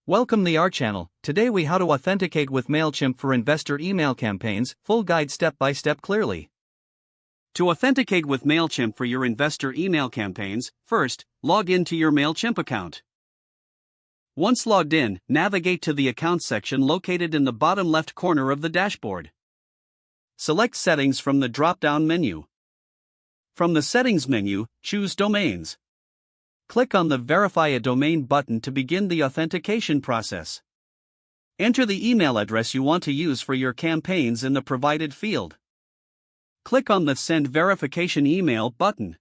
Welcome to our channel. Today we how to authenticate with Mailchimp for investor email campaigns, full guide step by step clearly. To authenticate with Mailchimp for your investor email campaigns, first, log into your Mailchimp account. Once logged in, navigate to the Accounts section located in the bottom left corner of the dashboard. Select Settings from the drop-down menu. From the Settings menu, choose Domains. Click on the Verify a Domain button to begin the authentication process. Enter the email address you want to use for your campaigns in the provided field. Click on the Send Verification Email button.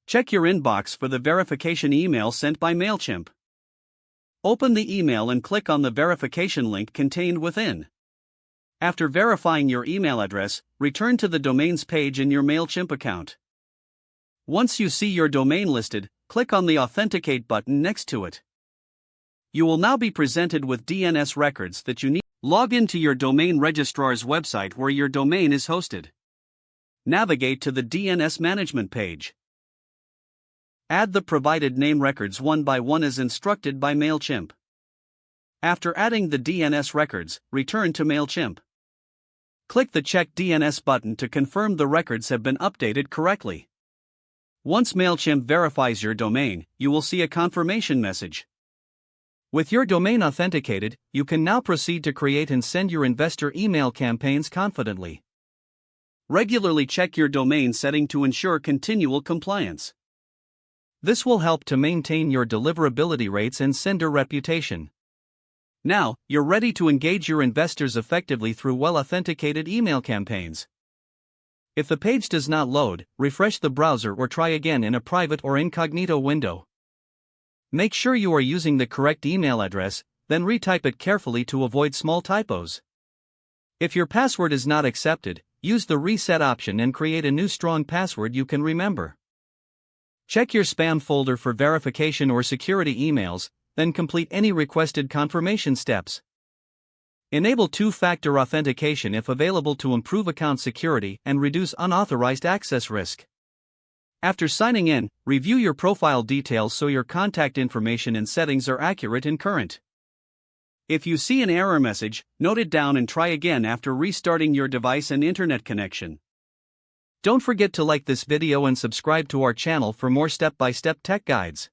Check your inbox for the verification email sent by Mailchimp. Open the email and click on the verification link contained within. After verifying your email address, return to the Domains page in your Mailchimp account. Once you see your domain listed, click on the Authenticate button next to it. You will now be presented with DNS records that you need. Log into your domain registrar's website where your domain is hosted. Navigate to the DNS management page. Add the provided name records one by one as instructed by Mailchimp. After adding the DNS records, return to Mailchimp. Click the Check DNS button to confirm the records have been updated correctly. Once Mailchimp verifies your domain, you will see a confirmation message. With your domain authenticated, you can now proceed to create and send your investor email campaigns confidently. Regularly check your domain setting to ensure continual compliance. This will help to maintain your deliverability rates and sender reputation. Now, you're ready to engage your investors effectively through well-authenticated email campaigns. If the page does not load, refresh the browser or try again in a private or incognito window. Make sure you are using the correct email address, then retype it carefully to avoid small typos. If your password is not accepted, use the reset option and create a new strong password you can remember. Check your spam folder for verification or security emails, then complete any requested confirmation steps. Enable two-factor authentication if available to improve account security and reduce unauthorized access risk. After signing in, review your profile details so your contact information and settings are accurate and current. If you see an error message, note it down and try again after restarting your device and internet connection. Don't forget to like this video and subscribe to our channel for more step-by-step tech guides.